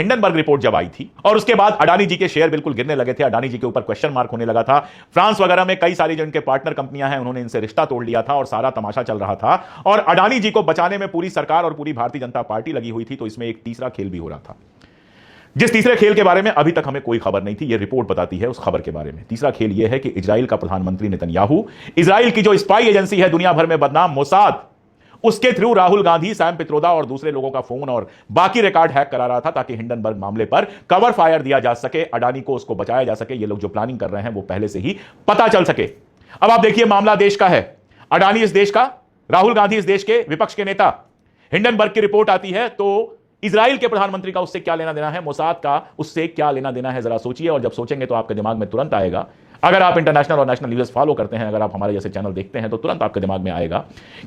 Hindenburg report जब आई थी और उसके बाद अडानी जी के शेयर बिल्कुल गिरने लगे थे, अडानी जी के ऊपर क्वेश्चन मार्क होने लगा था, फ्रांस वगैरह में कई सारी जो इनके पार्टनर कंपनियां हैं उन्होंने इनसे रिश्ता तोड़ लिया था और सारा तमाशा चल रहा था और अडानी जी को बचाने में पूरी सरकार और पूरी भारतीय जनता पार्टी लगी हुई थी। तो इसमें एक तीसरा खेल भी हो रहा था, जिस तीसरे खेल के बारे में अभी तक हमें कोई खबर नहीं थी। यह रिपोर्ट बताती है उस खबर के बारे में। तीसरा खेल यह है कि इजराइल का प्रधानमंत्री नेतन्याहू, इजराइल की जो स्पाई एजेंसी है दुनिया भर में बदनाम मोसाद, उसके थ्रू राहुल गांधी, सैम पित्रोदा और दूसरे लोगों का फोन और बाकी रिकॉर्ड हैक करा रहा था ताकि हिंडनबर्ग मामले पर कवर फायर दिया जा सके, अडानी को उसको बचाया जा सके। ये लोग जो प्लानिंग कर रहे हैं वो पहले से ही पता चल सके। अब आप देखिए, मामला देश का है, अडानी इस देश का, राहुल गांधी इस देश के विपक्ष के नेता। हिंडनबर्ग की रिपोर्ट आती है तो इजराइल के प्रधानमंत्री का उससे क्या लेना देना है, मोसाद का उससे क्या लेना देना है, जरा सोचिए। और जब सोचेंगे तो आपके दिमाग में तुरंत आएगा, अगर आप इंटरनेशनल और नेशनल न्यूज़ फॉलो करते हैं, अगर आप हमारे जैसे चैनल देखते हैं तो तुरंत आपके दिमाग में आएगा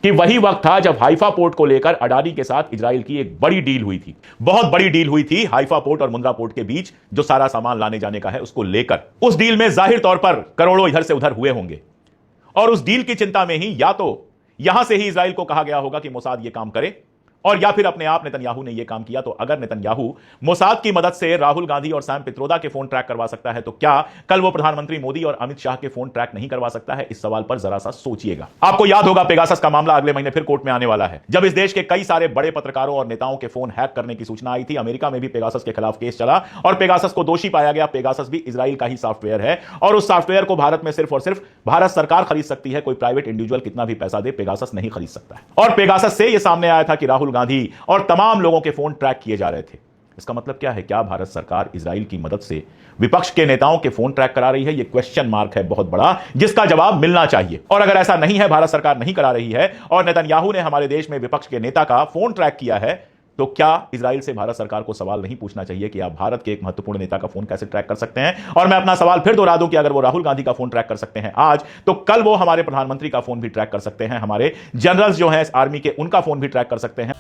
कि वही वक्त था जब हाइफा पोर्ट को लेकर अडानी के साथ इजराइल की एक बड़ी डील हुई थी। बहुत बड़ी डील हुई थी हाइफा पोर्ट और मुंद्रा पोर्ट के बीच, जो सारा सामान लाने जाने का है उसको लेकर। उस डील में जाहिर तौर पर करोड़ों इधर से उधर हुए होंगे और उस डील की चिंता में ही या तो यहां से ही इजराइल को कहा गया होगा कि मोसाद यह काम करे, और या फिर अपने आप नेतन्याहू ने यह काम किया। तो अगर नेतन्याहू मोसाद की मदद से राहुल गांधी और सैम पित्रोदा के फोन ट्रैक करवा सकता है तो क्या कल वो प्रधानमंत्री मोदी और अमित शाह के फोन ट्रैक नहीं करवा सकता है? इस सवाल पर जरा सा सोचिएगा। आपको याद होगा पेगासस का मामला अगले महीने फिर कोर्ट में आने वाला है, जब इस देश के कई सारे बड़े पत्रकारों और नेताओं के फोन हैक करने की सूचना आई थी। अमेरिका में भी पेगासस के खिलाफ केस चला और पेगासस को दोषी पाया गया। पेगासस भी इजराइल का ही सॉफ्टवेयर है और उस सॉफ्टवेयर को भारत में सिर्फ और सिर्फ भारत सरकार खरीद सकती है। कोई प्राइवेट इंडिविजुअल कितना भी पैसा दे पेगासस नहीं खरीद सकता है। और पेगासस से यह सामने आया था कि राहुल गांधी और तमाम लोगों के फोन ट्रैक किए जा रहे थे। इसका मतलब क्या है? क्या भारत सरकार इजराइल की मदद से विपक्ष के नेताओं के फोन ट्रैक करा रही है? यह क्वेश्चन मार्क है बहुत बड़ा, जिसका जवाब मिलना चाहिए। और अगर ऐसा नहीं है, भारत सरकार नहीं करा रही है और नेतन्याहू ने हमारे देश में विपक्ष के नेता का फोन ट्रैक किया है, तो क्या इजराइल से भारत सरकार को सवाल नहीं पूछना चाहिए कि आप भारत के एक महत्वपूर्ण नेता का फोन कैसे ट्रैक कर सकते हैं? और मैं अपना सवाल फिर दोहरा दूं कि अगर वो राहुल गांधी का फोन ट्रैक कर सकते हैं आज, तो कल वो हमारे प्रधानमंत्री का फोन भी ट्रैक कर सकते हैं, हमारे जनरल्स जो हैं आर्मी के, उनका फोन भी ट्रैक कर सकते हैं।